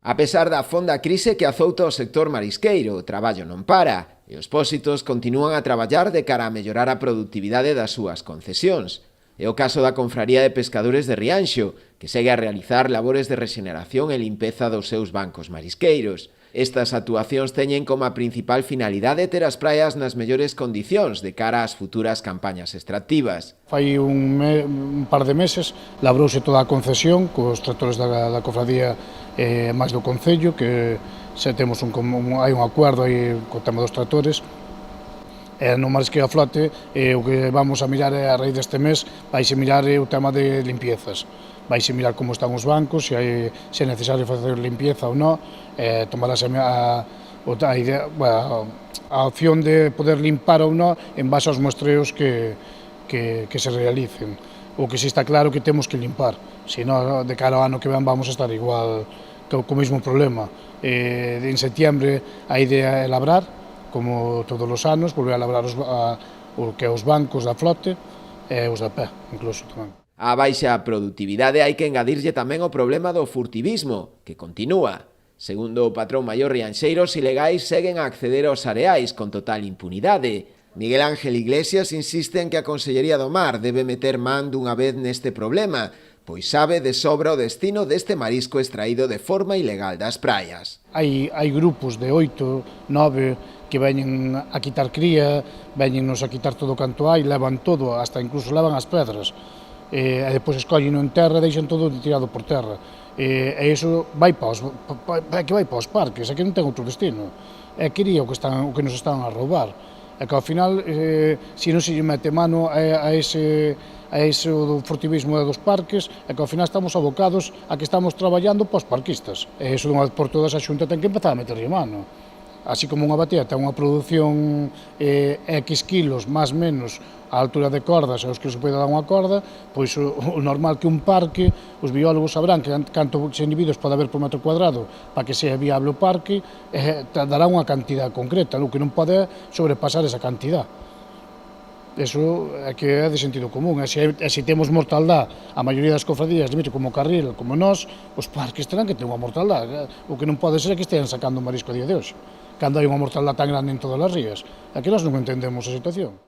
A pesar da fonda crise que azouta o sector marisqueiro, o traballo non para e os pósitos continúan a traballar de cara a mellorar a produtividade das súas concesións. É o caso da Confraría de Pescadores de Rianxo, que segue a realizar labores de rexeneración e limpeza dos seus bancos marisqueiros. Estas actuacións teñen como a principal finalidade ter as praias nas mellores condicións de cara ás futuras campañas extractivas. Fai un par de meses labrouse toda a concesión cos tractores da Cofradía máis do Concello, que se temos hai un acordo aí co tema dos tractores. No marisqueo a flote, o que vamos a mirar a raíz deste mes, vaise mirar o tema de limpiezas. Vaise mirar como están os bancos, se é necesario facer limpieza ou non, tomarase a opción de poder limpar ou non en base aos muestreos que se realicen. O que si está claro que temos que limpar, senón de cara ao ano que ven vamos a estar igual co mesmo problema. En setiembre a idea é labrar, como todos os anos, volver a labrar o que é os bancos da flote e os da pé, incluso tamén. A baixa produtividade hai que engadirlle tamén o problema do furtivismo, que continúa. Segundo o patrón maior rianxeiros ilegais seguen a acceder aos areais con total impunidade. Miguel Ángel Iglesias insiste en que a Consellería do Mar debe meter man dunha vez neste problema, pois sabe de sobra o destino deste marisco extraído de forma ilegal das praias. Hai grupos de 8, 9 que veñen a quitar cría, veñennos a quitar todo o canto hai, levan todo, hasta incluso levan as pedras. E depois escollen en terra e deixan todo tirado por terra. E iso vai para os parques, é que non ten outro destino. É que iría o que nos están a roubar. É que ao final, se non se lle mete mano a ese do furtivismo dos parques, é que ao final estamos abocados a que estamos traballando para os parquistas. E iso dunha vez por todas a Xunta ten que empezar a meterlle mano. Así como unha batea ten unha produción X kilos, máis menos, a altura de cordas, aos que se pode dar unha corda, pois o normal que un parque, os biólogos sabrán que cantos individuos pode haber por metro cuadrado para que sea viable o parque, dará unha cantidad concreta, o que non pode sobrepasar esa cantidad. Eso é que é de sentido común, e se temos mortaldad, a maioría das cofradías, como o Carril, como nós, os parques terán que ter unha mortaldad. O que non pode ser é que estean sacando marisco a día de hoxe, cando hai unha mortaldad tan grande en todas as rías. É que nós non entendemos a situación.